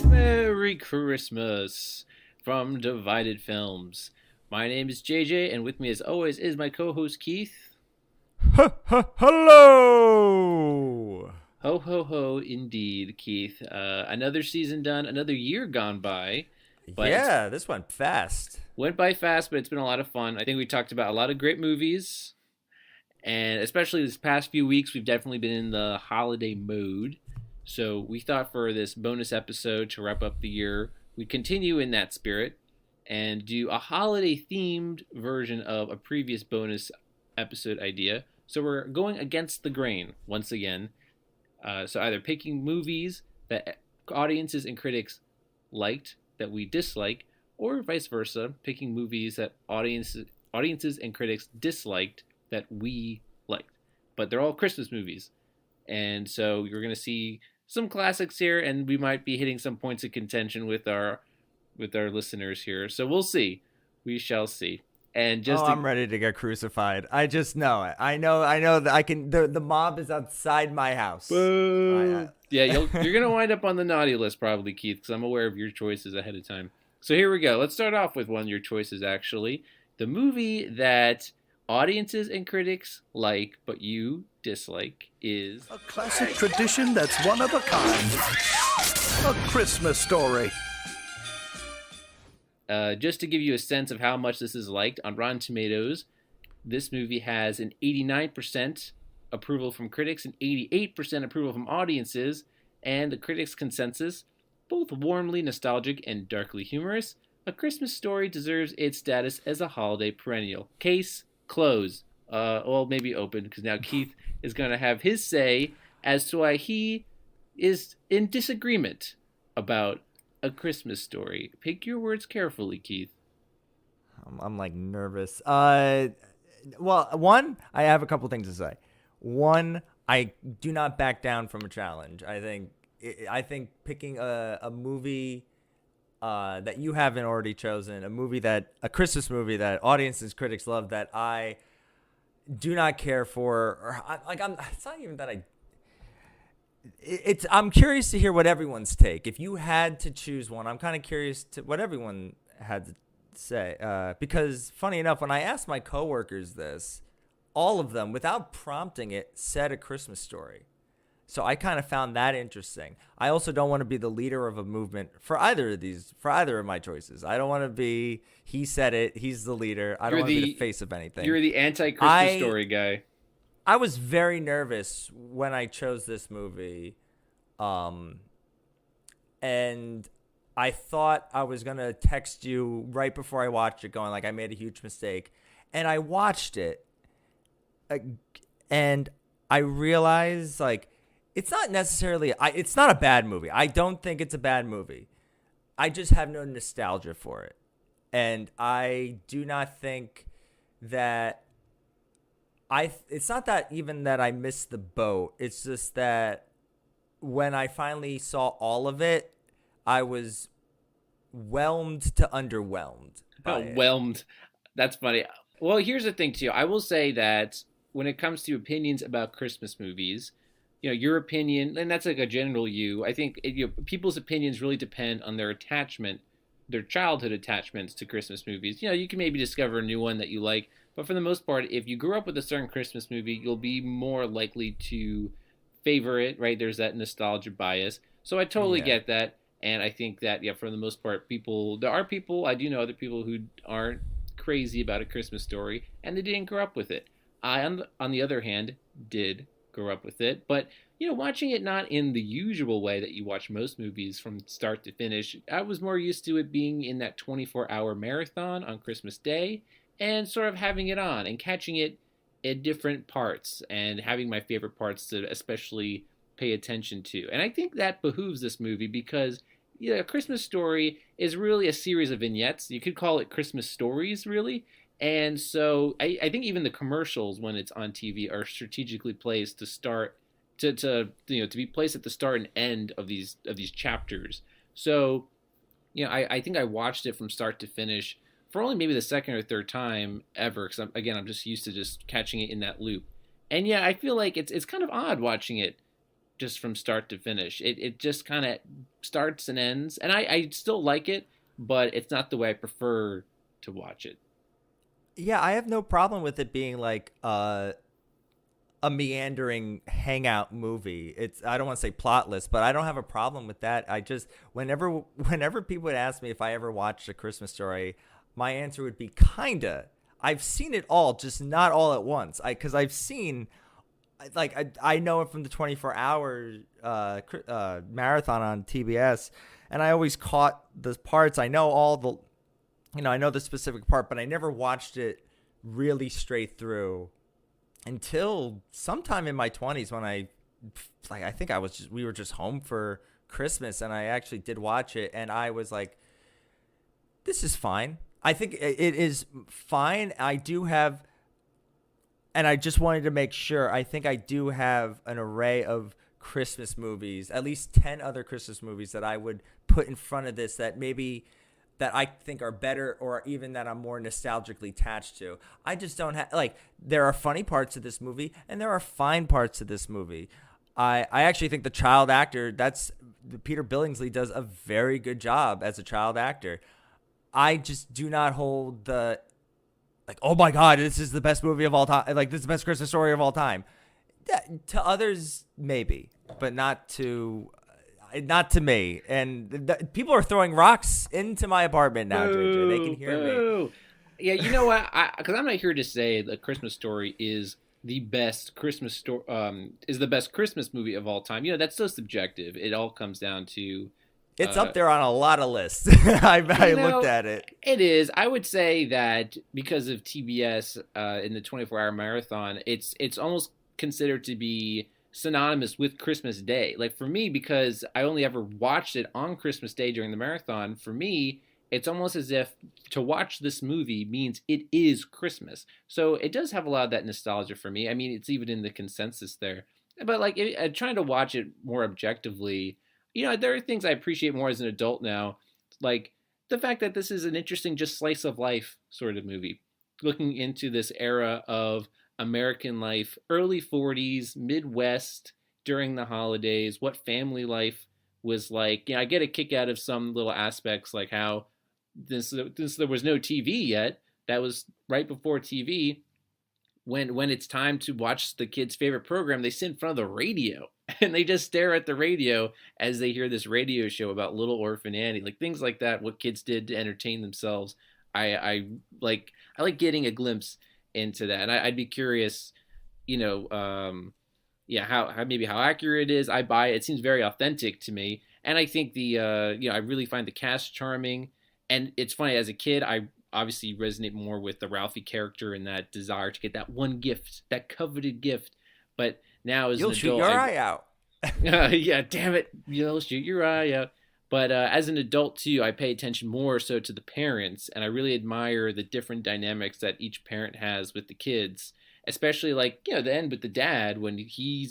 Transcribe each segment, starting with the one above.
Merry Christmas from Divided Films. My name is JJ, and with me, as always, is my co-host Keith. Hello. Ho ho ho, indeed, Keith. Another season done, another year gone by, but it Yeah, this went fast. went by fast. But it's been a lot of fun. I think we talked about a lot of great movies, and especially this past few weeks, we've definitely been in the holiday mode. So we thought for this bonus episode to wrap up the year, we'd continue in that spirit and do a holiday themed version of a previous bonus episode idea. So we're going against the grain once again. So either picking movies that audiences and critics liked that we dislike, or vice versa, picking movies that audiences and critics disliked that we liked. But they're all Christmas movies, and so you're going to see some classics here, and we might be hitting some points of contention with our listeners here. So we'll see. We shall see. And I'm ready to get crucified. I just know it. I know that I can. The mob is outside my house. Yeah, you're gonna wind up on the naughty list probably, Keith, because I'm aware of your choices ahead of time. So here we go. Let's start off with one of your choices. Actually, the movie that audiences and critics like but you dislike is a classic tradition that's one of a kind. A Christmas Story. Just to give you a sense of how much this is liked, on Rotten Tomatoes, this movie has an 89% approval from critics and 88% approval from audiences, and the critics' consensus, both warmly nostalgic and darkly humorous. A Christmas Story deserves its status as a holiday perennial. Case closed. Well, maybe open, because now Keith is going to have his say as to why he is in disagreement about A Christmas Story. Pick your words carefully, Keith. I'm like nervous. Well, one, I have a couple things to say. One, I do not back down from a challenge. I think picking a movie that you haven't already chosen, a Christmas movie that audiences, critics love, that I do not care for, it's not even that I'm curious to hear what everyone's take. If you had to choose one, I'm kind of curious to what everyone had to say. Because funny enough, when I asked my coworkers this, all of them, without prompting it, said A Christmas Story. So I kind of found that interesting. I also don't want to be the leader of a movement for either of my choices. I don't want to be, he said it, he's the letter. I don't want to be the face of anything. You're the anti-Christmas Story guy. I was very nervous when I chose this movie. And I thought I was going to text you right before I watched it going like I made a huge mistake. And I watched it. And I realized like it's not necessarily it's not a bad movie. I don't think it's a bad movie. I just have no nostalgia for it. And I do not think that it's not that even that I missed the boat. It's just that when I finally saw all of it, I was whelmed to underwhelmed. Whelmed. That's funny. Well, here's the thing too. I will say that when it comes to opinions about Christmas movies, your opinion, and that's like a general you, I think people's opinions really depend on their attachment, their childhood attachments to Christmas movies. You can maybe discover a new one that you like, but for the most part, if you grew up with a certain Christmas movie, you'll be more likely to favor it, right? There's that nostalgia bias. So I totally get that. And I think that, for the most part, there are people, I do know other people who aren't crazy about A Christmas Story, and they didn't grow up with it. I, on the other hand, did grow up with it. But, watching it not in the usual way that you watch most movies from start to finish, I was more used to it being in that 24-hour marathon on Christmas Day and sort of having it on and catching it at different parts and having my favorite parts to especially pay attention to. And I think that behooves this movie because A Christmas Story is really a series of vignettes. You could call it Christmas stories, really. And so I think even the commercials when it's on TV are strategically placed to start to be placed at the start and end of these chapters. So I think I watched it from start to finish for only maybe the second or third time ever, because I'm just used to just catching it in that loop. And yeah, I feel like it's kind of odd watching it just from start to finish. It just kind of starts and ends, and I still like it, but it's not the way I prefer to watch it. Yeah, I have no problem with it being like a meandering hangout movie. It's I don't want to say plotless, but I don't have a problem with that. I just whenever people would ask me if I ever watched A Christmas Story, my answer would be kinda. I've seen it all, just not all at once. Because I've seen like I know it from the 24-hour marathon on TBS, and I always caught the parts. I know all the I know the specific part, but I never watched it really straight through until sometime in my 20s when I think we were just home for Christmas, and I actually did watch it, and I was like, this is fine. I think it is fine. I do have, and I just wanted to make sure, I think I do have an array of Christmas movies, at least 10 other Christmas movies that I would put in front of this that maybe that I think are better, or even that I'm more nostalgically attached to. I just don't have, like, there are funny parts of this movie and there are fine parts of this movie. I actually think the child actor, Peter Billingsley does a very good job as a child actor. I just do not hold the, like, oh my God, this is the best movie of all time. Like, this is the best Christmas story of all time. Yeah, to others, maybe, but not to me. And people are throwing rocks into my apartment now, JJ. They can hear me. Yeah, you know what? Because I'm not here to say the Christmas Story is the best Christmas is the best Christmas movie of all time. That's so subjective. It all comes down to it's up there on a lot of lists. I looked at it. It is. I would say that because of TBS in the 24-hour marathon, it's almost considered to be synonymous with Christmas Day. Like, for me, because I only ever watched it on Christmas Day during the marathon, for me, it's almost as if to watch this movie means it is Christmas. So it does have a lot of that nostalgia for me. I mean, it's even in the consensus there. But like, trying to watch it more objectively, there are things I appreciate more as an adult now, like the fact that this is an interesting, just slice of life sort of movie, looking into this era of American life, early 40s, Midwest during the holidays, what family life was like. I get a kick out of some little aspects, like how this there was no TV yet. That was right before TV. When it's time to watch the kids' favorite program, they sit in front of the radio and they just stare at the radio as they hear this radio show about Little Orphan Annie, like things like that. What kids did to entertain themselves. I like getting a glimpse into that, and I'd be curious, how accurate it is. I buy it. It seems very authentic to me, and I think I really find the cast charming. And it's funny, as a kid, I obviously resonate more with the Ralphie character and that desire to get that one gift, that coveted gift. But now as you'll an adult, shoot your eye out. Yeah, damn it, you'll shoot your eye out. But as an adult, too, I pay attention more so to the parents, and I really admire the different dynamics that each parent has with the kids, especially, like, the end with the dad when he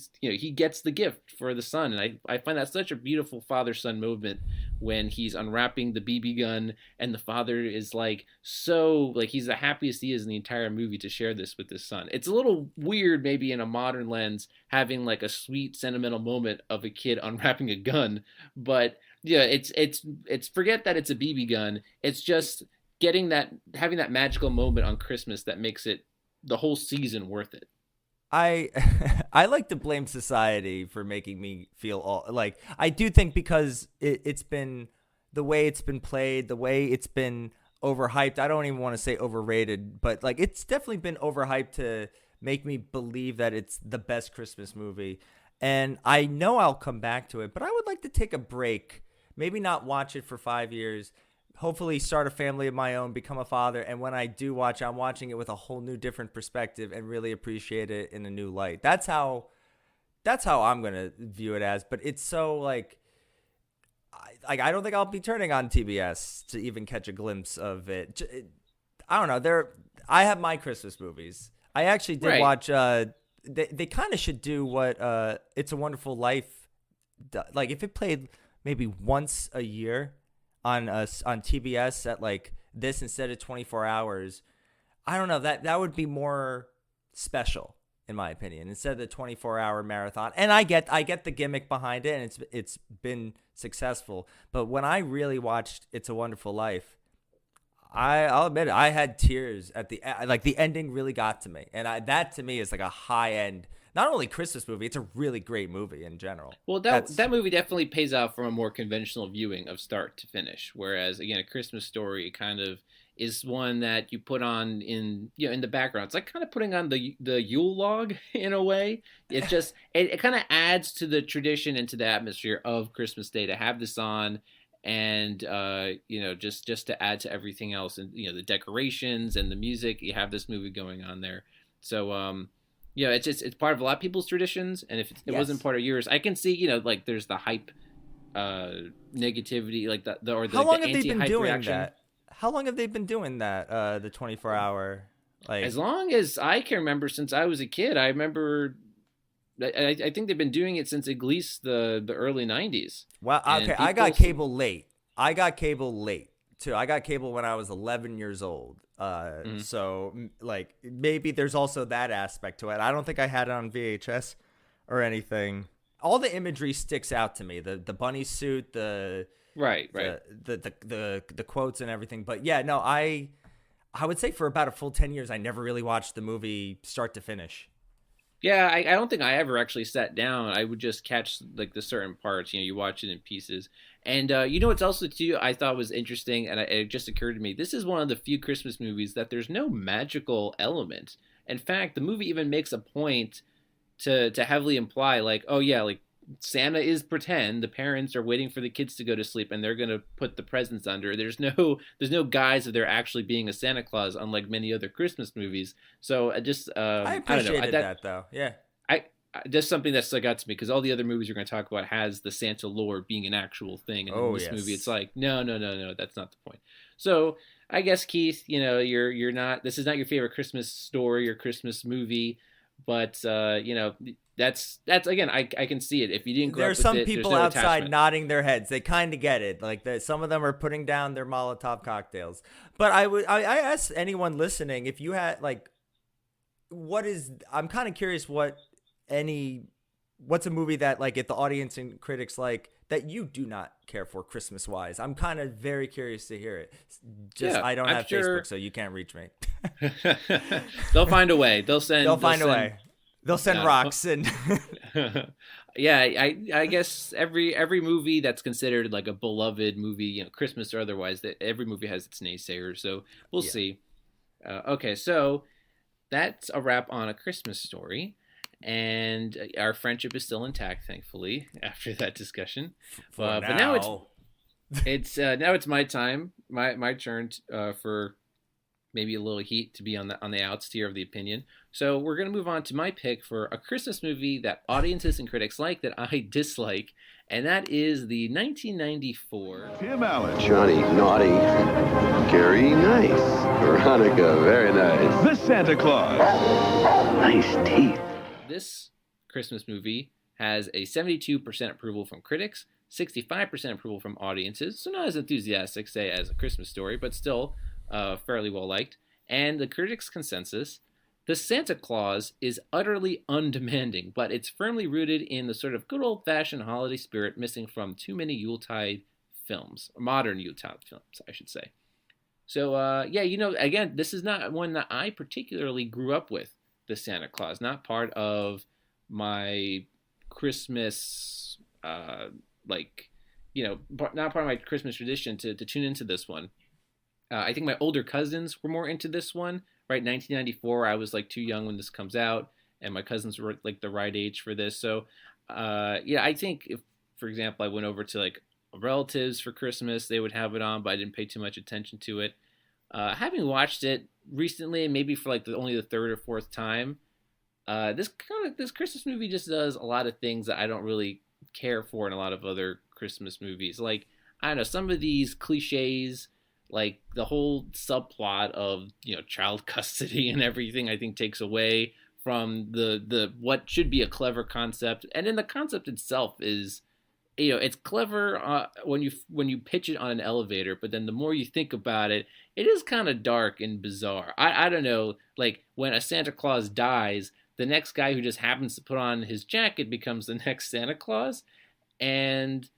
gets the gift for the son. And I find that such a beautiful father-son moment when he's unwrapping the BB gun and the father is, like, so, like, he's the happiest he is in the entire movie to share this with his son. It's a little weird, maybe in a modern lens, having, like, a sweet, sentimental moment of a kid unwrapping a gun, but yeah, it's forget that it's a BB gun. It's just having that magical moment on Christmas that makes it the whole season worth it. I like to blame society for making me feel like, I do think because it's been the way it's been played, the way it's been overhyped. I don't even want to say overrated, but like, it's definitely been overhyped to make me believe that it's the best Christmas movie. And I know I'll come back to it, but I would like to take a break. Maybe not watch it for 5 years, hopefully start a family of my own, become a father. And when I do watch it, I'm watching it with a whole new different perspective and really appreciate it in a new light. That's how I'm going to view it as. But it's so like I don't think I'll be turning on TBS to even catch a glimpse of it. I don't know. I have my Christmas movies. I actually did watch they kind of should do what It's a Wonderful Life, like if it played maybe once a year on TBS at like this instead of 24 hours. I don't know, that would be more special. in my opinion, instead of the 24-hour marathon. And I get the gimmick behind it, and it's been successful. But when I really watched It's a Wonderful Life, I'll admit it, I had tears at the ending really got to me, and that to me is like a high end, not only Christmas movie, it's a really great movie in general. Well, that movie definitely pays off from a more conventional viewing of start to finish. Whereas again, A Christmas Story kind of is one that you put on in the background. It's like kind of putting on the Yule log in a way. It just it kind of adds to the tradition and to the atmosphere of Christmas Day to have this on. And just to add to everything else, and the decorations and the music, you have this movie going on there. So it's part of a lot of people's traditions, and if it wasn't part of yours, I can see like there's the hype, negativity, like the or the how long the have they been doing reaction. that? How long have they been doing that? The 24-hour, like as long as I can remember, since I was a kid. I remember. I think they've been doing it since at least the early 90s. Wow. Okay, I got cable late. Too. I got cable when I was 11 years old. So like maybe there's also that aspect to it. I don't think I had it on VHS or anything. All the imagery sticks out to me. The bunny suit, the quotes and everything. But yeah, no, I would say for about a full 10 years I never really watched the movie start to finish. Yeah, I don't think I ever actually sat down. I would just catch like the certain parts. You watch it in pieces. And what's also too I thought was interesting, and it just occurred to me. This is one of the few Christmas movies that there's no magical element. In fact, the movie even makes a point to heavily imply like, oh yeah, like Santa is pretend. The parents are waiting for the kids to go to sleep, and they're gonna put the presents under. There's no guise of there actually being a Santa Claus, unlike many other Christmas movies. So I appreciated that though. Yeah, just something that stuck out to me because all the other movies we're going to talk about has the Santa lore being an actual thing, and in this movie it's like no, that's not the point. So I guess Keith, you're not. This is not your favorite Christmas story or Christmas movie, but that's again, I can see it. If you didn't grow up with it, there's some people no outside attachment. nodding their heads. They kind of get it. Like some of them are putting down their Molotov cocktails. But I ask anyone listening if you had like, I'm kind of curious what's a movie that like if the audience and critics like that you do not care for Christmas wise. I'm kind of very curious to hear it. I don't have Facebook, so you can't reach me. They'll find a way. They'll send a way. They'll send rocks and yeah, I guess every movie that's considered like a beloved movie, Christmas or otherwise, that every movie has its naysayers. So we'll see. Okay, so that's a wrap on A Christmas Story, and our friendship is still intact, thankfully, after that discussion. But now it's my time, my turn for maybe a little heat to be on the outs tier of the opinion. So we're going to move on to my pick for a Christmas movie that audiences and critics like that I dislike, and that is the 1994 Tim Allen. Johnny naughty, Gary nice, Veronica very nice. The Santa Claus. Nice teeth. This Christmas movie has a 72% approval from critics, 65% approval from audiences, so not as enthusiastic, say, as A Christmas Story, but still fairly well liked. And the critics' consensus, the Santa Claus is utterly undemanding, but it's firmly rooted in the sort of good old-fashioned holiday spirit missing from too many Yuletide films, modern Yuletide films, I should say. So, again, this is not one that I particularly grew up with, the Santa Claus. Not part of my Christmas, not part of my Christmas tradition to tune into this one. I think my older cousins were more into this one, right? 1994, I was like too young when this comes out, and my cousins were like the right age for this. So, I think if, for example, I went over to like relatives for Christmas, they would have it on, but I didn't pay too much attention to it. Having watched it recently, maybe for like only the third or fourth time, this Christmas movie just does a lot of things that I don't really care for in a lot of other Christmas movies. Like, I don't know, some of these cliches, like the whole subplot of child custody and everything, I think takes away from the what should be a clever concept. And then the concept itself is, it's clever when you pitch it on an elevator, but then the more you think about it, it is kind of dark and bizarre. I don't know, like when a Santa Claus dies, the next guy who just happens to put on his jacket becomes the next Santa Claus. And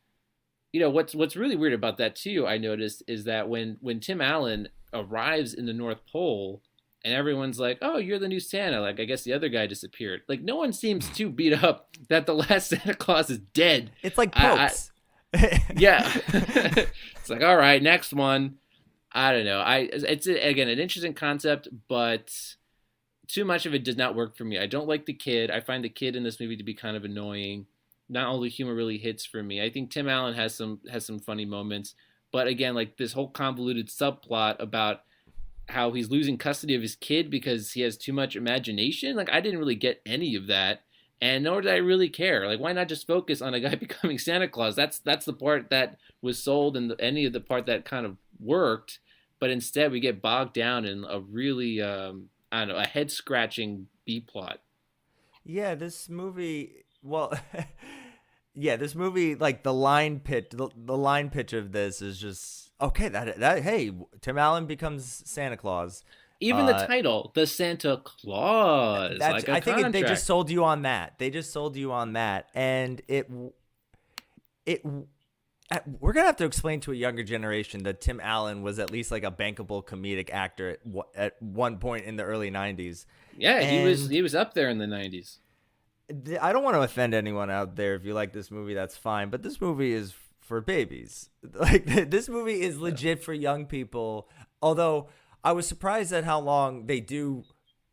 what's really weird about that too, I noticed, is that when Tim Allen arrives in the North Pole and everyone's like, "Oh, you're the new Santa," like, I guess the other guy disappeared. Like, no one seems too beat up that the last Santa Claus is dead. It's like Popes. Yeah. It's like, all right, next one. I don't know. It's again an interesting concept, but too much of it does not work for me. I don't like the kid. I find the kid in this movie to be kind of annoying. Not all the humor really hits for me. I think Tim Allen has some funny moments, but again, like this whole convoluted subplot about how he's losing custody of his kid because he has too much imagination. Like, I didn't really get any of that, and nor did I really care. Like, why not just focus on a guy becoming Santa Claus? That's the part that was sold, and any of the part that kind of worked. But instead, we get bogged down in a really, I don't know, a head scratching B plot. Yeah, this movie. Well, yeah, this movie, like the line pitch of this is just okay. That hey, Tim Allen becomes Santa Claus. Even the title, the Santa Claus. Like I think they contract. just sold you on that. And we're gonna have to explain to a younger generation that Tim Allen was at least like a bankable comedic actor at one point in the early '90s. Yeah, he was up there in the '90s. I don't want to offend anyone out there. If you like this movie, that's fine. But this movie is for babies. Like, this movie is legit for young people. Although I was surprised at how long they do.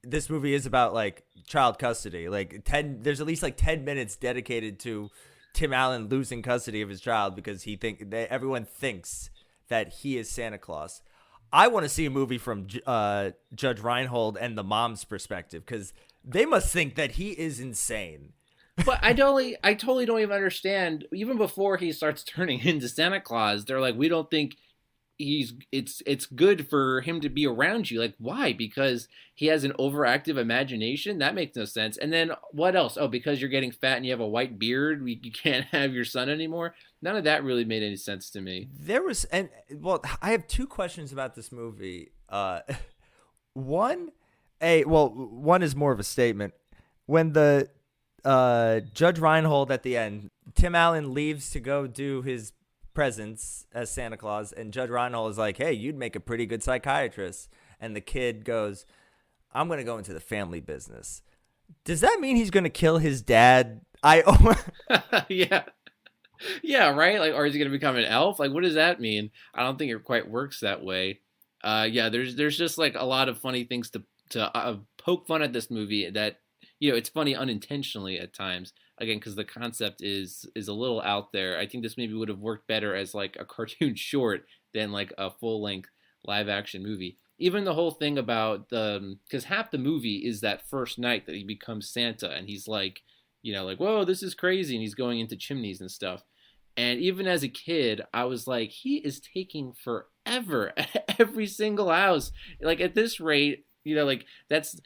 This movie is about like child custody. Like there's at least like 10 minutes dedicated to Tim Allen losing custody of his child because everyone thinks that he is Santa Claus. I want to see a movie from Judge Reinhold and the mom's perspective because they must think that he is insane. But I totally don't even understand. Even before he starts turning into Santa Claus, they're like, we don't think it's good for him to be around you. Like, why? Because he has an overactive imagination? That makes no sense. And then what else? Oh, because you're getting fat and you have a white beard, you can't have your son anymore. None of that really made any sense to me. I have two questions about this movie. One is more of a statement. When the Judge Reinhold at the end, Tim Allen leaves to go do his presence as Santa Claus, and Judge Reinhold is like, "Hey, you'd make a pretty good psychiatrist." And the kid goes, "I'm going to go into the family business." Does that mean he's going to kill his dad? Yeah. Yeah, right? Like, or is he going to become an elf? Like, what does that mean? I don't think it quite works that way. Yeah, there's just like a lot of funny things to poke fun at this movie that, it's funny unintentionally at times. Again, because the concept is a little out there. I think this maybe would have worked better as like a cartoon short than like a full-length live-action movie. Even the whole thing about because half the movie is that first night that he becomes Santa, and he's like, like, whoa, this is crazy, and he's going into chimneys and stuff. And even as a kid, I was like, he is taking forever at every single house. Like, at this rate, like that's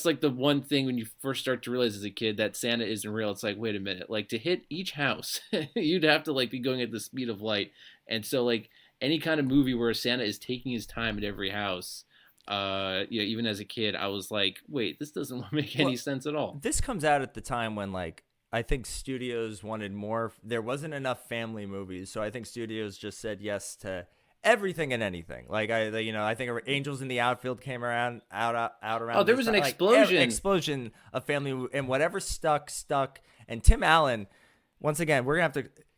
like the one thing when you first start to realize as a kid that Santa isn't real. It's like, wait a minute, like to hit each house, you'd have to like be going at the speed of light. And so like any kind of movie where Santa is taking his time at every house, even as a kid, I was like, wait, this doesn't make any sense at all. This comes out at the time when like I think studios wanted more. There wasn't enough family movies, so I think studios just said yes to everything and anything. Like I think Angels in the Outfield came around. Oh, there was an explosion of family, and whatever stuck. And Tim Allen, once again,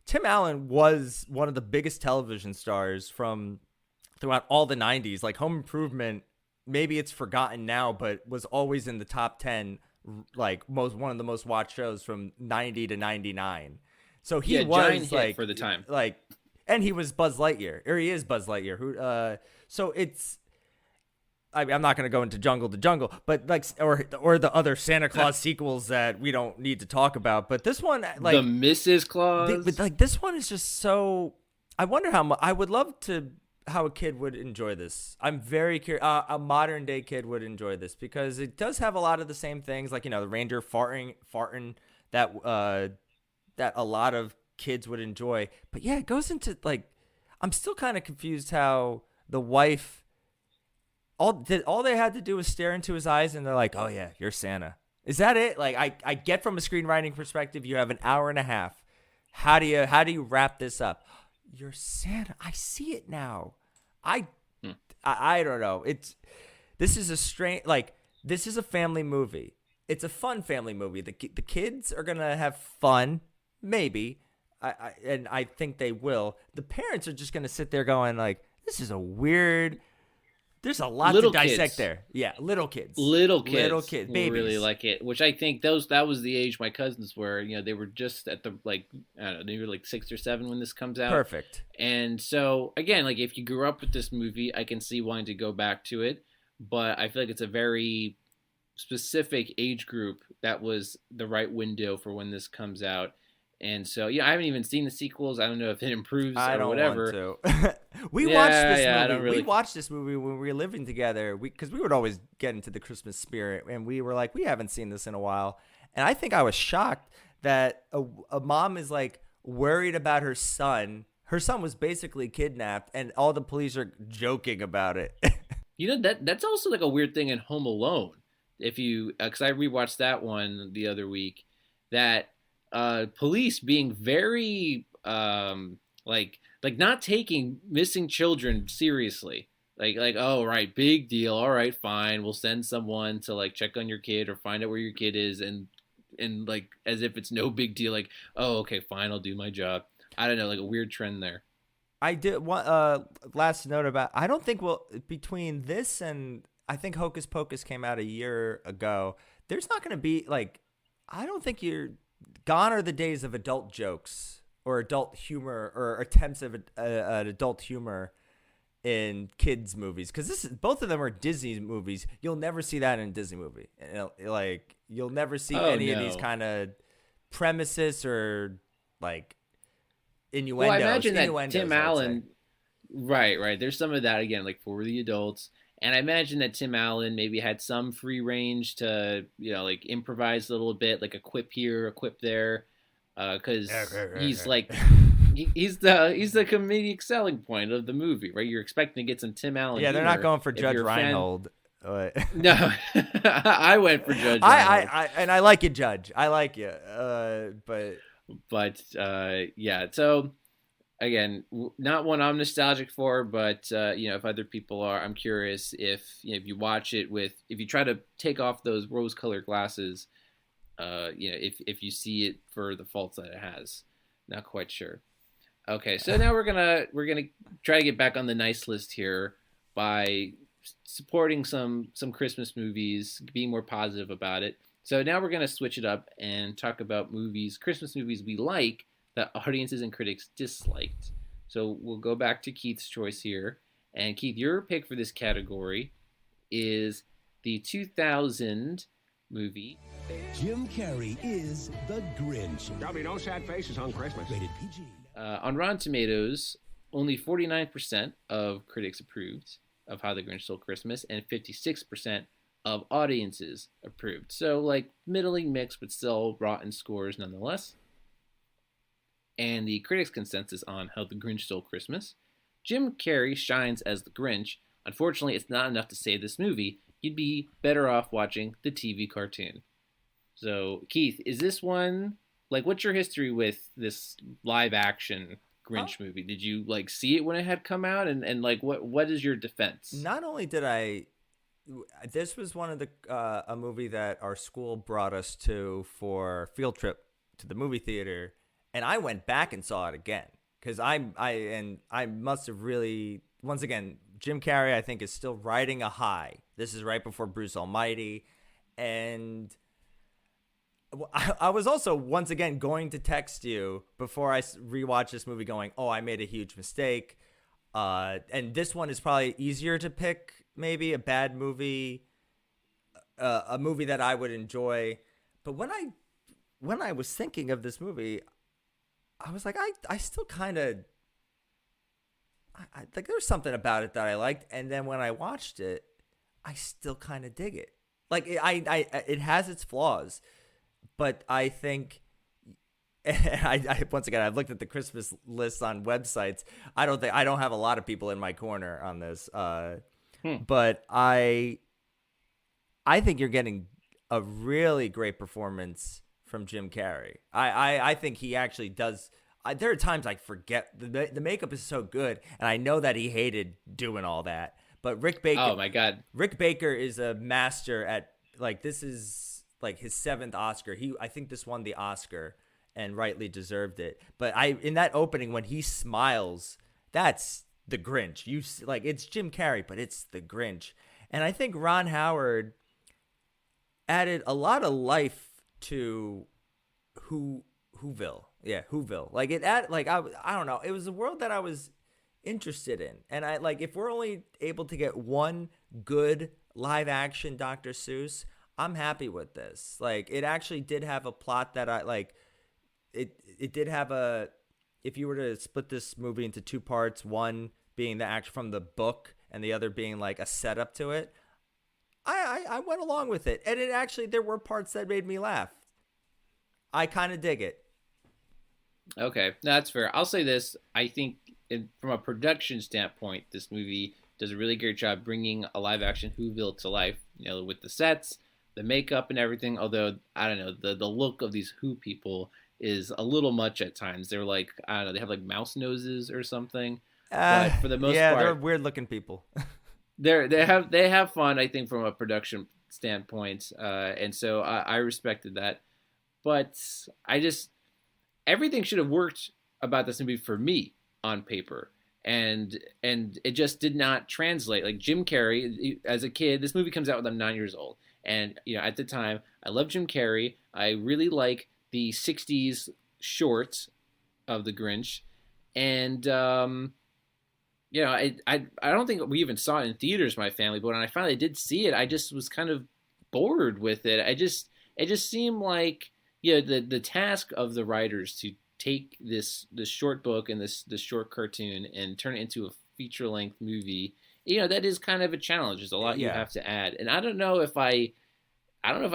Tim Allen was one of the biggest television stars from throughout all the '90s. Like Home Improvement, maybe it's forgotten now, but was always in the top 10. Like one of the most watched shows from 90 to 99. So he was like for the time. Like, and he was Buzz Lightyear, or he is Buzz Lightyear. So it's, I'm not going to go into Jungle to Jungle, but like, or the other Santa Claus sequels that we don't need to talk about. But this one, like the Mrs. Claus, but like this one is just so. I wonder how much I would love to. How a kid would enjoy this. I'm very curious. A modern day kid would enjoy this because it does have a lot of the same things, like the ranger farting that that a lot of kids would enjoy. But yeah, it goes into like, I'm still kind of confused how the wife all they had to do was stare into his eyes and they're like, "Oh yeah, you're Santa." Is that it? Like I get from a screenwriting perspective, you have an hour and a half. How do you wrap this up? You're Santa. I see it now. I don't know. This is a strange, like, this is a family movie. It's a fun family movie. The kids are gonna have fun, maybe. I think they will. The parents are just gonna sit there going like, this is a weird. There's a lot to dissect there. Yeah, little kids, babies really like it. Which I think that was the age my cousins were. You know, they were just at the I don't know, they were like 6 or 7 when this comes out. Perfect. And so again, like if you grew up with this movie, I can see wanting to go back to it. But I feel like it's a very specific age group that was the right window for when this comes out. And so, yeah, I haven't even seen the sequels. I don't know if it improves or whatever. I don't want to. We watched this movie when we were living together because we would always get into the Christmas spirit. And we were like, we haven't seen this in a while. And I think I was shocked that a mom is like worried about her son. Her son was basically kidnapped and all the police are joking about it. You know, that's also like a weird thing in Home Alone. If you, because I rewatched that one the other week, that police being very like not taking missing children seriously. Like oh right, big deal. All right, fine. We'll send someone to like check on your kid or find out where your kid is, and like as if it's no big deal. Like oh okay, fine, I'll do my job. I don't know, like a weird trend there. I did one last note about. I don't think between this and I think Hocus Pocus came out a year ago. There's not going to be like. I don't think gone are the days of adult jokes or adult humor or attempts of an adult humor in kids movies, because both of them are Disney movies. You'll never see that in a Disney movie. Like you'll never see any of these kind of premises or like innuendos. Well, I imagine that Tim Allen, right. There's some of that again, like for the adults. And I imagine that Tim Allen maybe had some free range to, you know, like improvise a little bit, like a quip here, a quip there, because he's like, he's the comedic selling point of the movie, right? You're expecting to get some Tim Allen. Yeah, they're not going for Judge Reinhold. No, I went for Judge. I like you, Judge. I like you, but yeah. So. Again, not one I'm nostalgic for, but you know, if other people are, I'm curious if if you watch it if you try to take off those rose-colored glasses, you know, if you see it for the faults that it has. Not quite sure. Okay, so now we're gonna try to get back on the nice list here by supporting some Christmas movies, being more positive about it. So now we're gonna switch it up and talk about Christmas movies we like that audiences and critics disliked. So we'll go back to Keith's choice here. And Keith, your pick for this category is the 2000 movie. Jim Carrey is the Grinch. There'll be no sad faces on Christmas. Rated PG. On Rotten Tomatoes, only 49% of critics approved of How the Grinch Stole Christmas, and 56% of audiences approved. So like middling mix, but still rotten scores nonetheless. And the critics' consensus on How the Grinch Stole Christmas: Jim Carrey shines as the Grinch. Unfortunately, it's not enough to save this movie. You'd be better off watching the TV cartoon. So, Keith, is this one, like, what's your history with this live-action Grinch movie? Did you, like, see it when it had come out? And like, what is your defense? Not only did this was one of the, a movie that our school brought us to for field trip to the movie theater. And I went back and saw it again because I must have really, once again, Jim Carrey, I think, is still riding a high. This is right before Bruce Almighty. And I was also, once again, going to text you before I rewatched this movie going, oh, I made a huge mistake. And this one is probably easier to pick, maybe a bad movie, a movie that I would enjoy. But when I was thinking of this movie, I was like, I still kind of, I think there's something about it that I liked. And then when I watched it, I still kind of dig it. Like it has its flaws, but I think, I once again, I've looked at the Christmas lists on websites. I don't have a lot of people in my corner on this. But I think you're getting a really great performance from Jim Carrey. I think he actually does. There are times I forget the makeup is so good, and I know that he hated doing all that. But Rick Baker, Oh my God, Rick Baker is a master at this is like his 7th Oscar. I think this won the Oscar and rightly deserved it. But in that opening when he smiles, that's the Grinch. It's Jim Carrey, but it's the Grinch. And I think Ron Howard added a lot of life to Whoville. Yeah, Whoville. I don't know. It was a world that I was interested in. And if we're only able to get one good live action Dr. Seuss, I'm happy with this. It actually did have a plot that it did have if you were to split this movie into 2 parts, one being the action from the book and the other being a setup to it, I went along with it. And there were parts that made me laugh. I kind of dig it. Okay, no, that's fair. I'll say this. I think from a production standpoint, this movie does a really great job bringing a live-action Whoville to life, with the sets, the makeup, and everything. Although, I don't know, the look of these Who people is a little much at times. They're I don't know, they have mouse noses or something. But for the most part, they're weird-looking people. they have fun, I think, from a production standpoint, and so I respected that. But everything should have worked about this movie for me on paper, and it just did not translate. Jim Carrey, as a kid, this movie comes out when I'm 9 years old, and at the time I love Jim Carrey. I really like the 60s shorts of the Grinch, and I don't think we even saw it in theaters, my family, but when I finally did see it, I just was kind of bored with it. It just seemed like the task of the writers to take this short book and this short cartoon and turn it into a feature-length movie, that is kind of a challenge. There's a lot you have to add. And I don't know if I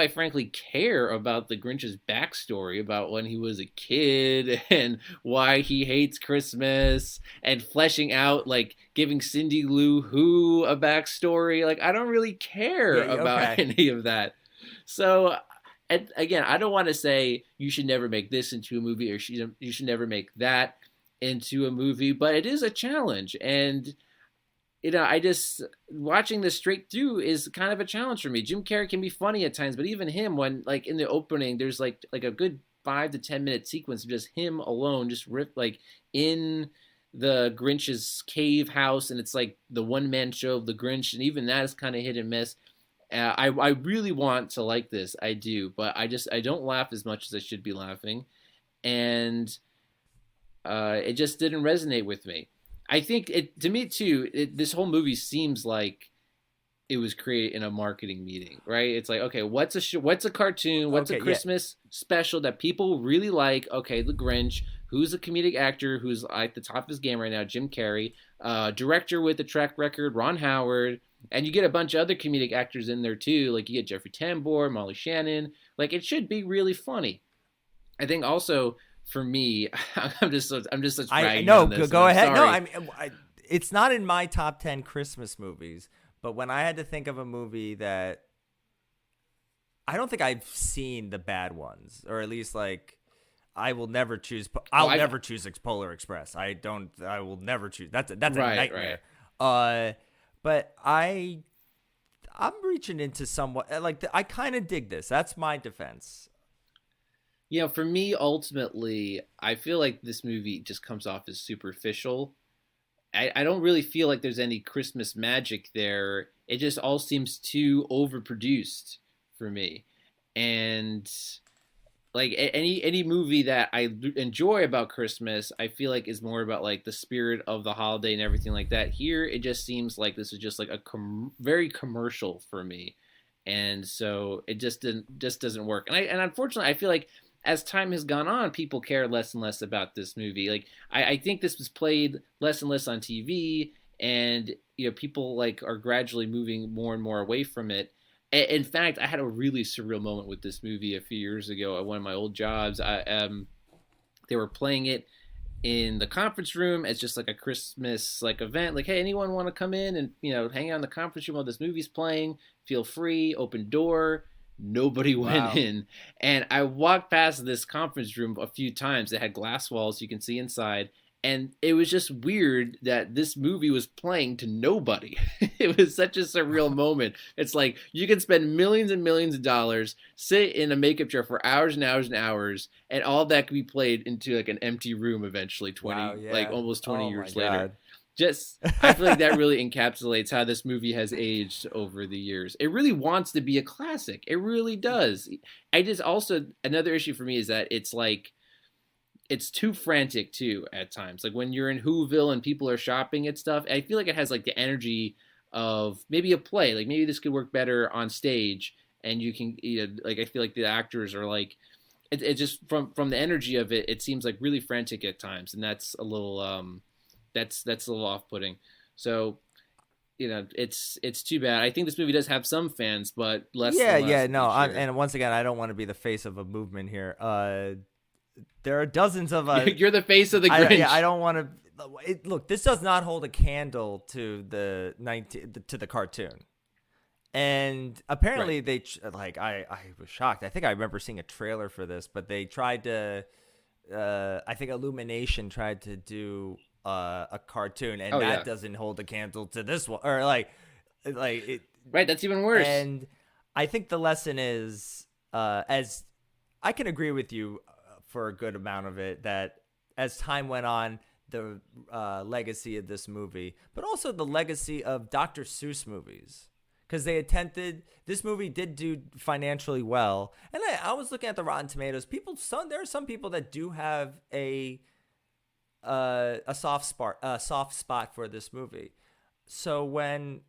frankly care about the Grinch's backstory about when he was a kid and why he hates Christmas and fleshing out, giving Cindy Lou Who a backstory. I don't really care about any of that. So, and again, I don't want to say you should never make this into a movie or you should never make that into a movie, but it is a challenge. And, I just, watching this straight through is kind of a challenge for me. Jim Carrey can be funny at times, but even him, when, in the opening, there's, a good 5 to 10 minute sequence of just him alone, just ripped, in the Grinch's cave house, and it's, the one-man show of the Grinch, and even that is kind of hit and miss. I really want to like this, I do, but I don't laugh as much as I should be laughing, and it just didn't resonate with me. I think to me too, this whole movie seems like it was created in a marketing meeting, right? It's okay, what's a cartoon, what's a Christmas special that people really like? Okay, the Grinch. Who's a comedic actor who's at the top of his game right now? Jim Carrey. Director with a track record, Ron Howard. And you get a bunch of other comedic actors in there too. You get Jeffrey Tambor, Molly Shannon. It should be really funny. I think also for me, I'm just such ragging on this. Go ahead. Sorry. No, it's not in my top 10 Christmas movies. But when I had to think of a movie that I don't think I've seen the bad ones, or at least I will never choose. I'll never choose Polar Express. I will never choose. That's a nightmare. Right. But I'm reaching into somewhat I kind of dig this. That's my defense. For me, ultimately, I feel like this movie just comes off as superficial. I don't really feel like there's any Christmas magic there. It just all seems too overproduced for me. And any movie that I enjoy about Christmas, I feel like is more about the spirit of the holiday and everything like that. Here, it just seems like this is just a very commercial for me. And so it just doesn't work. And unfortunately, I feel like as time has gone on, people care less and less about this movie. I think this was played less and less on TV, and people are gradually moving more and more away from it. In fact, I had a really surreal moment with this movie a few years ago at one of my old jobs. They were playing it in the conference room as just a Christmas event. Hey, anyone want to come in and hang out in the conference room while this movie's playing? Feel free, open door. Nobody went Wow. in. And I walked past this conference room a few times that had glass walls you can see inside. And it was just weird that this movie was playing to nobody. It was such a surreal moment. It's like you can spend millions and millions of dollars, sit in a makeup chair for hours and hours and hours, and all of that could be played into like an empty room eventually, Wow, yeah. like almost 20 Oh years my later. God. Just I feel like that really encapsulates how this movie has aged over the years. It really wants to be a classic. It really does. I just also another issue for me is that it's like it's too frantic too at times. Like when you're in Whoville and people are shopping at stuff, I feel like it has like the energy of maybe a play. Like maybe this could work better on stage, and you can, like I feel like the actors are like, it just from the energy of it, it seems like really frantic at times, and that's a little that's a little off putting. So it's too bad. I think this movie does have some fans, but less. Yeah, than less yeah, no. each year. And once again, I don't want to be the face of a movement here. There are dozens of. You're the face of the Grinch. I don't want to. Look, this does not hold a candle to the cartoon. And apparently I was shocked. I think I remember seeing a trailer for this, but they tried to. I think Illumination tried to do a cartoon, and that doesn't hold a candle to this one, or like it. Right, that's even worse. And I think the lesson is, as I can agree with you for a good amount of it, that as time went on, the legacy of this movie, but also the legacy of Dr. Seuss movies, because this movie did do financially well. And I was looking at the Rotten Tomatoes. There are some people that do have a soft spot for this movie. So when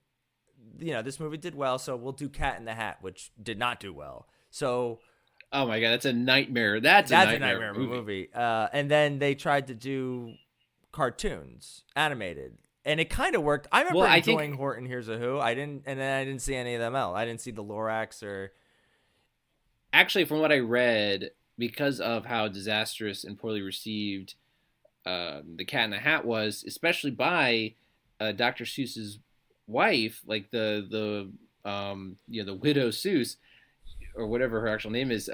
this movie did well, so we'll do Cat in the Hat, which did not do well. So oh my God, that's a nightmare. That's a nightmare movie. And then they tried to do cartoons, animated, and it kind of worked. I remember enjoying Horton Hears a Who. I didn't see any of them else. I didn't see the Lorax or. Actually, from what I read, because of how disastrous and poorly received the Cat in the Hat was, especially by Dr. Seuss's wife, like the widow Seuss, or whatever her actual name is,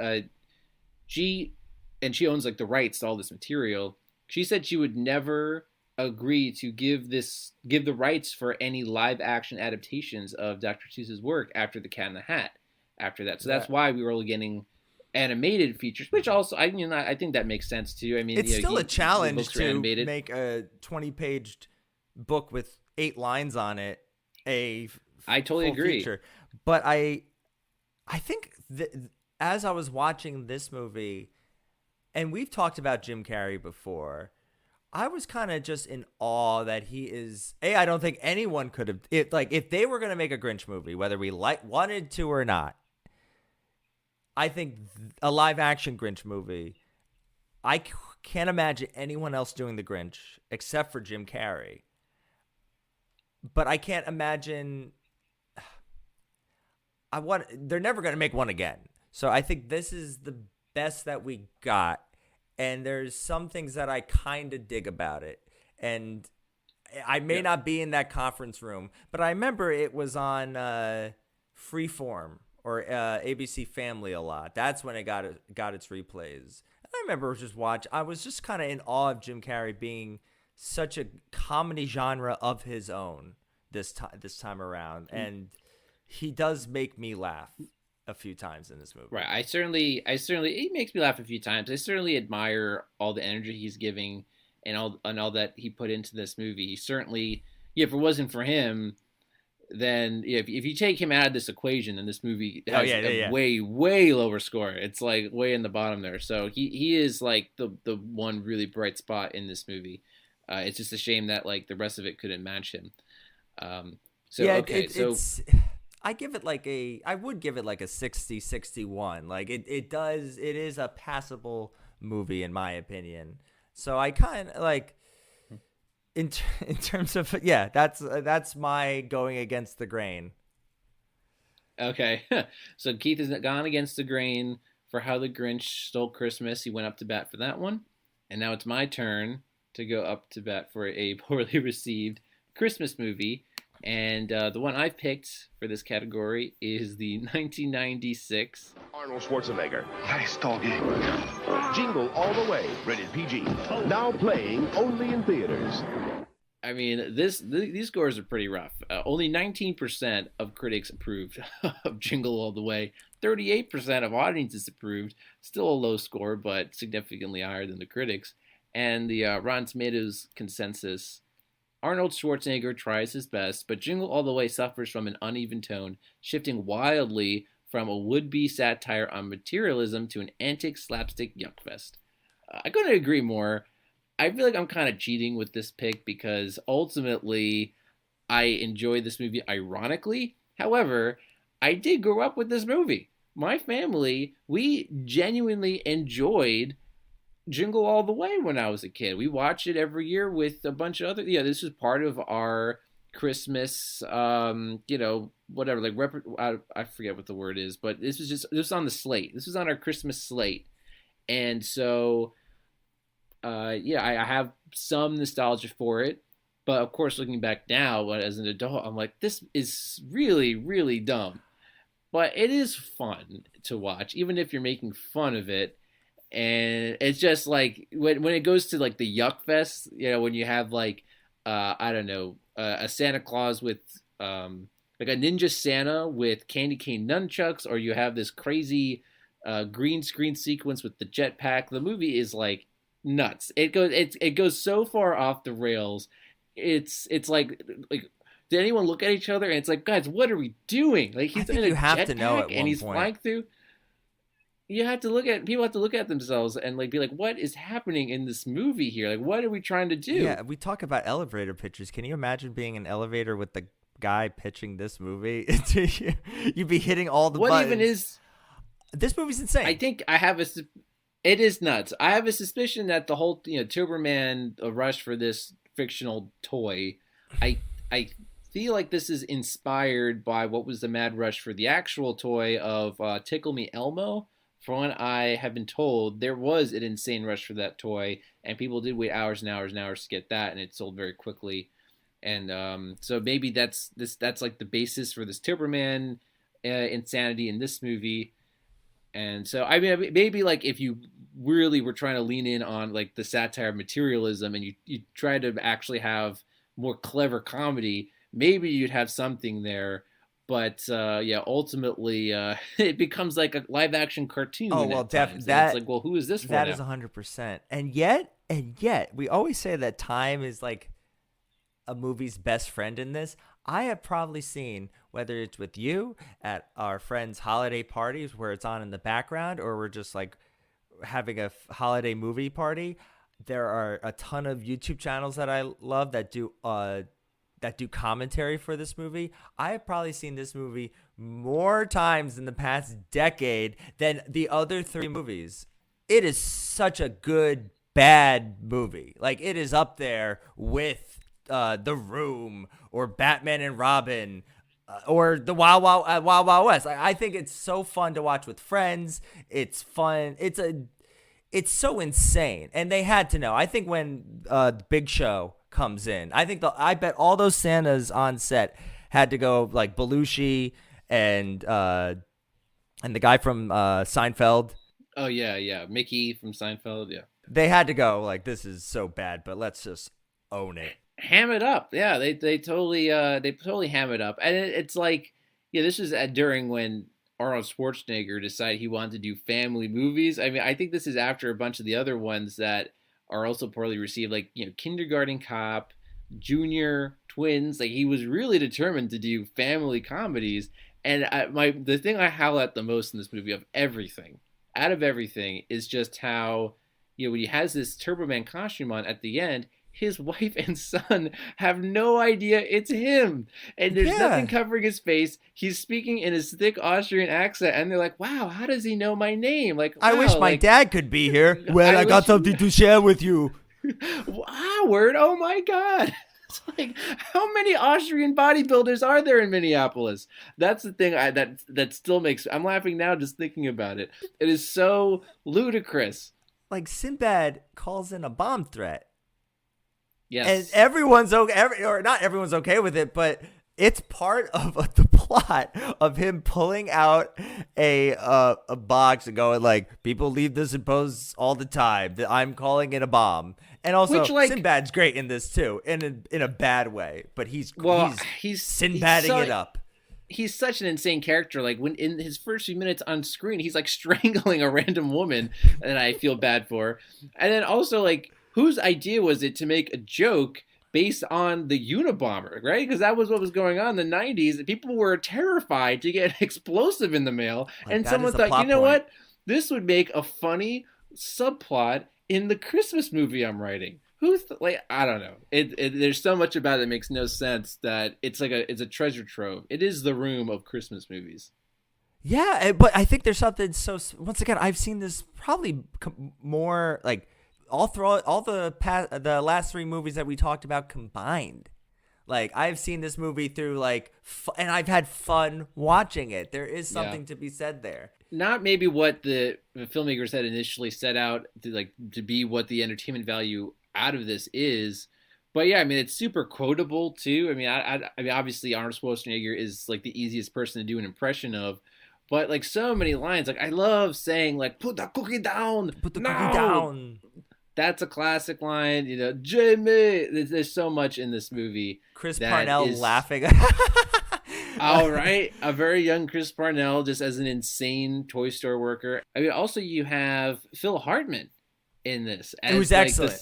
she owns like the rights to all this material. She said she would never agree to give the rights for any live action adaptations of Dr. Seuss's work after the Cat in the Hat. After that, so that's why we were only getting animated features, which also I think that makes sense too. I mean, it's still a challenge to make a 20-page book with 8 lines on it. I totally agree. Feature. But I think as I was watching this movie, and we've talked about Jim Carrey before, I was kind of just in awe that he is. I don't think anyone could have. If they were going to make a Grinch movie, whether we wanted to or not, I think a live action Grinch movie, I can't imagine anyone else doing the Grinch except for Jim Carrey. But I can't imagine. They're never going to make one again. So I think this is the best that we got. And there's some things that I kind of dig about it. And I may not be in that conference room, but I remember it was on Freeform or ABC Family a lot. That's when it got its replays. And I remember I was just kind of in awe of Jim Carrey being such a comedy genre of his own this time around. And he does make me laugh a few times in this movie. Right. I certainly he makes me laugh a few times. I certainly admire all the energy he's giving and all that he put into this movie. He certainly, if it wasn't for him, then if you take him out of this equation, then this movie has a way, way lower score. It's like way in the bottom there. So he is like the one really bright spot in this movie. It's just a shame that like the rest of it couldn't match him. I would give it like a 60, 61. Like it is a passable movie in my opinion. So I kind of like in terms of that's my going against the grain. Okay. So Keith has gone against the grain for How the Grinch Stole Christmas. He went up to bat for that one. And now it's my turn to go up to bat for a poorly received Christmas movie, And the one I picked for this category is the 1996 Arnold Schwarzenegger. Nice doggy. Jingle All the Way, rated PG. Now playing only in theaters. I mean, these scores are pretty rough. Only 19% of critics approved of Jingle All the Way. 38% of audiences approved. Still a low score, but significantly higher than the critics. And the Rotten Tomatoes consensus: Arnold Schwarzenegger tries his best, but Jingle All the Way suffers from an uneven tone, shifting wildly from a would-be satire on materialism to an antic slapstick yuckfest. I couldn't agree more. I feel like I'm kind of cheating with this pick because ultimately I enjoy this movie ironically. However, I did grow up with this movie. My family, we genuinely enjoyed Jingle All the Way when I was a kid. We watched it every year with a bunch of other. This was part of our Christmas, whatever. Like I forget what the word is, but this was on the slate. This was on our Christmas slate, and so, I have some nostalgia for it. But of course, looking back now as an adult, I'm like, this is really, really dumb. But it is fun to watch, even if you're making fun of it. And it's just like when it goes to like the Yuck Fest, when you have like a Santa Claus with like a ninja Santa with candy cane nunchucks, or you have this crazy green screen sequence with the jetpack. The movie is like nuts. It goes so far off the rails. It's like did anyone look at each other and it's like, guys, what are we doing? Like he's in a jetpack and he's flying through. People have to look at themselves and like be like, what is happening in this movie here? Like, what are we trying to do? Yeah, we talk about elevator pitches. Can you imagine being an elevator with the guy pitching this movie? You'd be hitting all the buttons. What even is this movie's insane? I think it is nuts. I have a suspicion that the whole Tuberman rush for this fictional toy, I feel like this is inspired by what was the mad rush for the actual toy of Tickle Me Elmo. From what I have been told, there was an insane rush for that toy, and people did wait hours and hours and hours to get that, and it sold very quickly. And so maybe that's like the basis for this Tuberman insanity in this movie. And so I mean, maybe like if you really were trying to lean in on like the satire of materialism, and you try to actually have more clever comedy, maybe you'd have something there. But ultimately, it becomes like a live action cartoon. Oh well, definitely. It's like, well, who is this for? That now? is 100%. And yet, we always say that time is like a movie's best friend in this. I have probably seen, whether it's with you at our friends' holiday parties where it's on in the background, or we're just like having a holiday movie party. There are a ton of YouTube channels that I love that do commentary for this movie. I have probably seen this movie more times in the past decade than the other three movies. It is such a good, bad movie. Like, it is up there with The Room or Batman and Robin or the Wild Wild West. I think it's so fun to watch with friends. It's fun. It's so insane. And they had to know. I think when Big Show comes in, I bet all those Santas on set had to go, like Belushi and the guy from Seinfeld. Oh yeah, Mickey from Seinfeld. Yeah, they had to go like, this is so bad, but let's just own it, ham it up. Yeah, they totally ham it up, and it's like, this is during when Arnold Schwarzenegger decided he wanted to do family movies. I mean, I think this is after a bunch of the other ones that are also poorly received, like, Kindergarten Cop, Junior, Twins. Like, he was really determined to do family comedies. And the thing I howl at the most in this movie out of everything, is just how, when he has this Turboman costume on at the end, his wife and son have no idea it's him. And there's nothing covering his face. He's speaking in his thick Austrian accent, and they're like, wow, how does he know my name? Like, wow, I wish my dad could be here. Well, I got something to share with you. Howard, oh my God. It's like, how many Austrian bodybuilders are there in Minneapolis? That's the thing that still makes, I'm laughing now just thinking about it. It is so ludicrous. Like, Sinbad calls in a bomb threat. Yes. And everyone's okay, or not everyone's okay with it, but It's part of the plot of him pulling out a box and going like, people leave this in posts all the time. That I'm calling it a bomb. And also, Which, like, Sinbad's great in this too, in a bad way. But he's Sinbadding it up. He's such an insane character. Like when in his first few minutes on screen, he's like strangling a random woman that I feel bad for. And then also like, whose idea was it to make a joke based on the Unabomber, right? Because that was what was going on in the 90s. People were terrified to get an explosive in the mail. Like, and someone thought, you know what? This would make a funny subplot in the Christmas movie I'm writing. I don't know. There's so much about it that makes no sense that it's a treasure trove. It is the Room of Christmas movies. Yeah, but I think there's something once again, I've seen this probably more like all the last 3 movies that we talked about combined. Like I've seen this movie through like and I've had fun watching it. There is something to be said there. Not maybe what the filmmakers had initially set out to be what the entertainment value out of this is, but yeah, I mean it's super quotable too. I mean, I mean obviously Arnold Schwarzenegger is like the easiest person to do an impression of, but like so many lines, like I love saying like "put the cookie down," Put the cookie down. That's a classic line, you know. Jamie, there's so much in this movie. Chris Parnell laughing. All right, a very young Chris Parnell, just as an insane toy store worker. I mean, also you have Phil Hartman in this. It was excellent.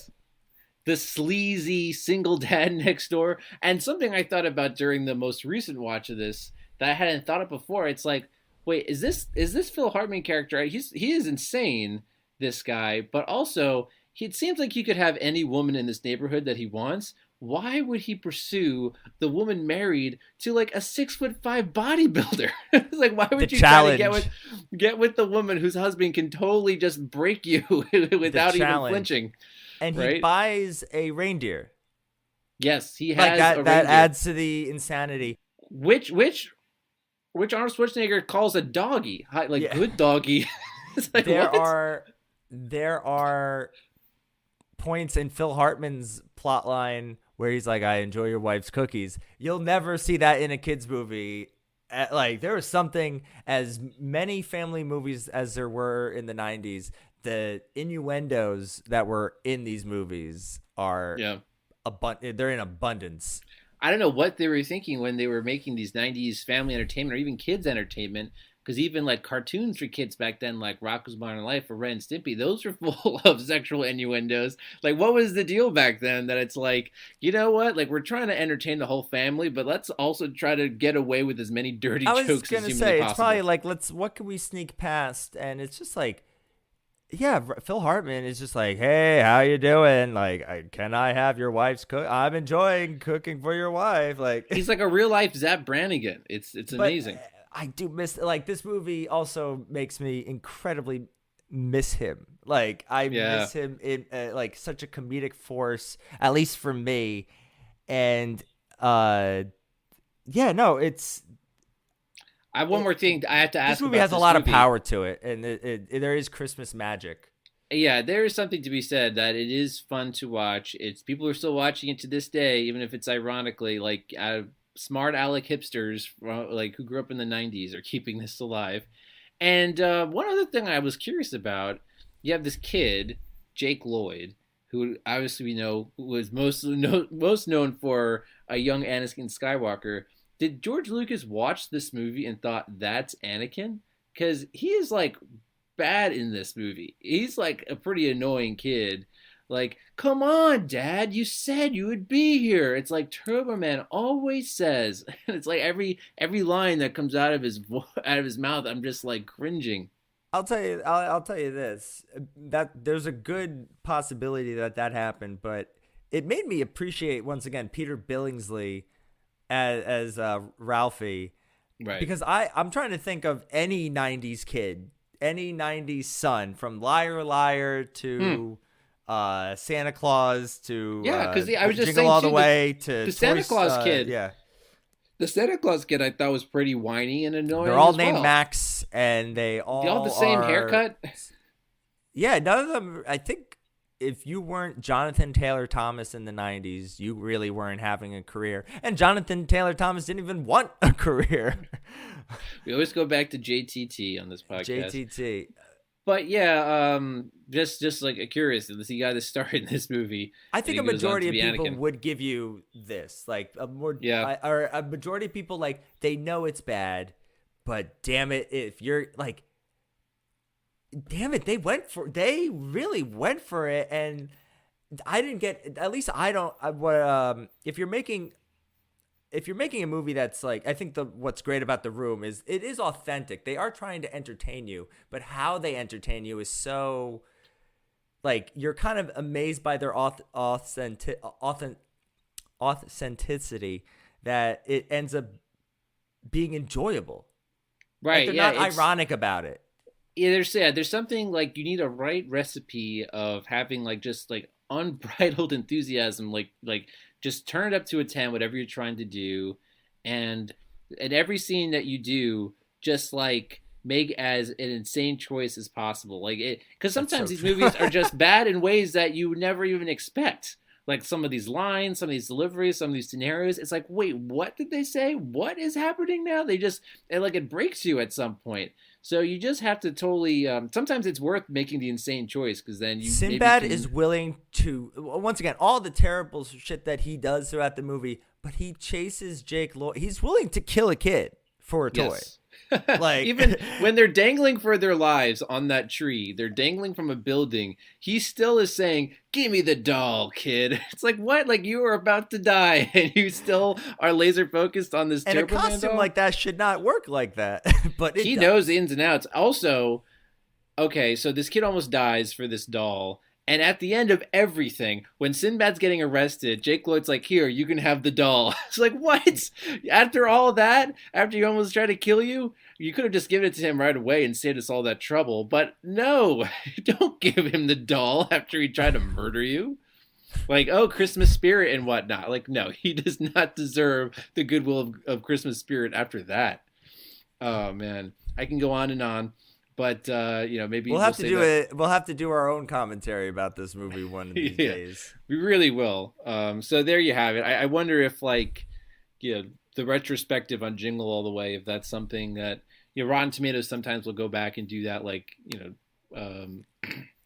The sleazy single dad next door. And something I thought about during the most recent watch of this that I hadn't thought of before. It's like, wait, is this Phil Hartman character? He is insane, this guy, but also it seems like he could have any woman in this neighborhood that he wants. Why would he pursue the woman married to like a 6'5" bodybuilder? It's like, why would you try to get with the woman whose husband can totally just break you without even flinching? And he buys a reindeer. Yes, he has like that. A reindeer. That adds to the insanity. Which Arnold Schwarzenegger calls a doggy, good doggy. Like, there are points in Phil Hartman's plot line where he's like, I enjoy your wife's cookies. You'll never see that in a kid's movie. Like there was something, as many family movies as there were in the 90s, the innuendos that were in these movies are they're in abundance. I don't know what they were thinking when they were making these 90s family entertainment or even kids entertainment, because even like cartoons for kids back then, like Rocko's Modern Life or Ren and Stimpy, those were full of sexual innuendos. Like, what was the deal back then that it's like, you know what? Like, we're trying to entertain the whole family, but let's also try to get away with as many dirty jokes as humanly possible. I was going to say, it's probably like, what can we sneak past? And it's just like, yeah, Phil Hartman is just like, hey, how you doing? Like, can I have your wife's cook? I'm enjoying cooking for your wife. Like, he's like a real life Zap Brannigan. It's amazing. I do miss, like, this movie also makes me incredibly miss him. Like, I miss him in like such a comedic force, at least for me. And it's. I have one more thing I have to ask. This movie has a lot of power to it, and there is Christmas magic. Yeah, there is something to be said that it is fun to watch. It's people are still watching it to this day, even if it's ironically like smart aleck hipsters like who grew up in the 90s are keeping this alive. And one other thing I was curious about, you have this kid, Jake Lloyd, who obviously we know was most known for a young Anakin Skywalker. Did George Lucas watch this movie and thought that's Anakin? Because he is like bad in this movie. He's like a pretty annoying kid. Like, come on, Dad, you said you would be here. It's like Turbo Man always says. It's like every line that comes out of his mouth, I'm just like cringing. I'll tell you this, that there's a good possibility that happened, but it made me appreciate once again Peter Billingsley as Ralphie, right? Because I'm trying to think of any 90s kid, any 90s son, from Liar Liar to Santa Claus to because I was just Jingle saying All the Way to the Santa Claus kid. Yeah, the Santa Claus kid I thought was pretty whiny and annoying. They're all named Max, and they all have the same haircut. Yeah, none of them. I think if you weren't Jonathan Taylor Thomas in the 90s, you really weren't having a career. And Jonathan Taylor Thomas didn't even want a career. We always go back to JTT on this podcast. JTT. But yeah, just like curious, this guy that starred in this movie. I think a and he goes on majority to of be people Anakin. would give you this, like Yeah. or a majority of people, like, they know it's bad, but damn it, if you're like, damn it, they really went for it, and I didn't get, at least I don't. If you're making a movie that's like, I think what's great about The Room is it is authentic. They are trying to entertain you, but how they entertain you is so, like, you're kind of amazed by their authenticity that it ends up being enjoyable. Right? Like, they're yeah, not ironic about it. Yeah, there's something like you need a right recipe of having like just like unbridled enthusiasm, like just turn it up to a 10, whatever you're trying to do, and in every scene that you do, just like make as an insane choice as possible. Like it, because sometimes these movies are just bad in ways that you would never even expect. Like some of these lines, some of these deliveries, some of these scenarios, it's like, wait, what did they say? What is happening now? It breaks you at some point. So you just have to totally. Sometimes it's worth making the insane choice because then you. Sinbad is willing to, once again, all the terrible shit that he does throughout the movie, but he chases Jake Lloyd. He's willing to kill a kid for a toy. Yes. Like, even when they're dangling for their lives on that tree, they're dangling from a building. He still is saying, "Give me the doll, kid." It's like, what? Like, you are about to die, and you still are laser focused on this. And a Turbo Man costume doll? like that should not work like that. But He knows the ins and outs. Also, okay, so this kid almost dies for this doll. And at the end of everything, when Sinbad's getting arrested, Jake Lloyd's like, "Here, you can have the doll." It's like, what? After all that, after he almost tried to kill you, you could have just given it to him right away and saved us all that trouble. But no, don't give him the doll after he tried to murder you. Like, oh, Christmas spirit and whatnot. Like, no, he does not deserve the goodwill of Christmas spirit after that. Oh, man. I can go on and on. But maybe we'll have to do that. it. We'll have to do our own commentary about this movie one of these days. We really will. So there you have it. I wonder if the retrospective on Jingle All the Way, if that's something that Rotten Tomatoes sometimes will go back and do that.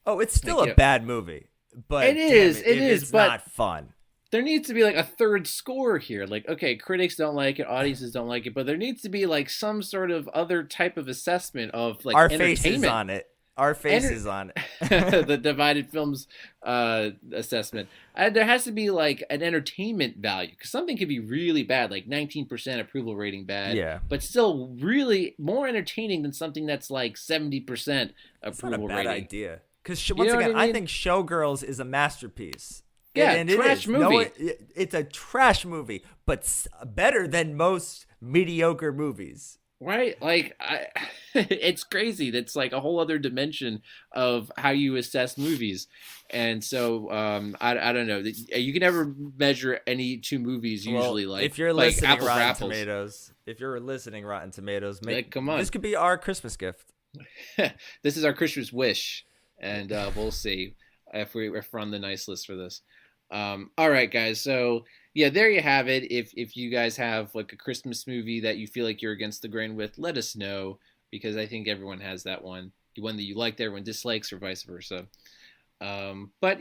Oh, it's still a bad movie, but it is. It's but not fun. There needs to be like a third score here. Like, okay, critics don't like it, audiences don't like it, but there needs to be like some sort of other type of assessment of like our entertainment. faces on it. Our faces on it. The Divided Films assessment. There has to be like an entertainment value because something could be really bad, like 19% approval rating bad, yeah, but still really more entertaining than something that's like 70% approval rating. That's not a bad rating. idea. Because once again, I think Showgirls is a masterpiece. Yeah, and trash movie. No, it's a trash movie, but better than most mediocre movies. Right? Like, it's crazy. That's like a whole other dimension of how you assess movies. And so, I don't know. You can never measure any two movies usually like if you're like listening apples Rotten for apples. Tomatoes. If you're listening Rotten Tomatoes, Come on. This could be our Christmas gift. This is our Christmas wish, and we'll see if we're on the nice list for this. All right, guys. So yeah, there you have it. If you guys have like a Christmas movie that you feel like you're against the grain with, let us know because I think everyone has that one, the one that you like, that everyone dislikes, or vice versa. But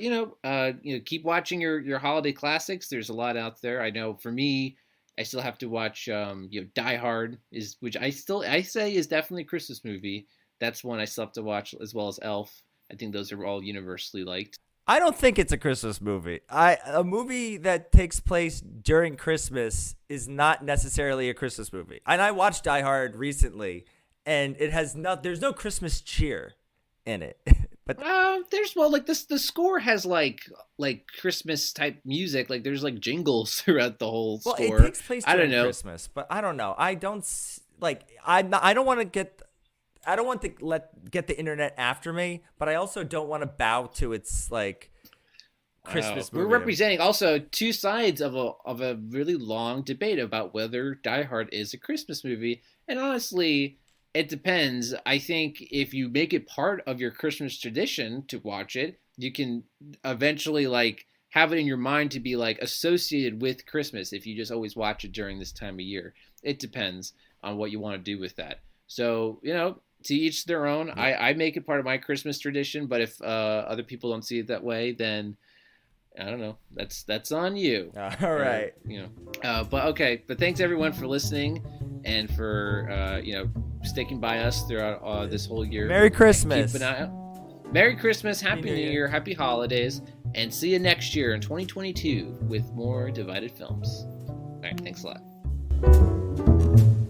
keep watching your holiday classics. There's a lot out there. I know for me, I still have to watch Die Hard, which I say is definitely a Christmas movie. That's one I still have to watch, as well as Elf. I think those are all universally liked. I don't think it's a Christmas movie. A movie that takes place during Christmas is not necessarily a Christmas movie. And I watched Die Hard recently, and there's no Christmas cheer in it. But the score has like Christmas type music. Like there's like jingles throughout the whole score. Well, it takes place during I don't know. Christmas, but I don't know. I don't want to get the internet after me, but I also don't want to bow to its like Christmas movie. We're representing also two sides of a really long debate about whether Die Hard is a Christmas movie. And honestly, it depends. I think if you make it part of your Christmas tradition to watch it, you can eventually like have it in your mind to be like associated with Christmas if you just always watch it during this time of year. It depends on what you want to do with that. So, to each their own. I make it part of my Christmas tradition, but if other people don't see it that way, then I don't know. That's on you. All right. But thanks everyone for listening and for sticking by us throughout this whole year. Merry Christmas. Keep an eye out. Merry Christmas, Happy New Year, Happy Holidays, and see you next year in 2022 with more Divided Films. All right, thanks a lot.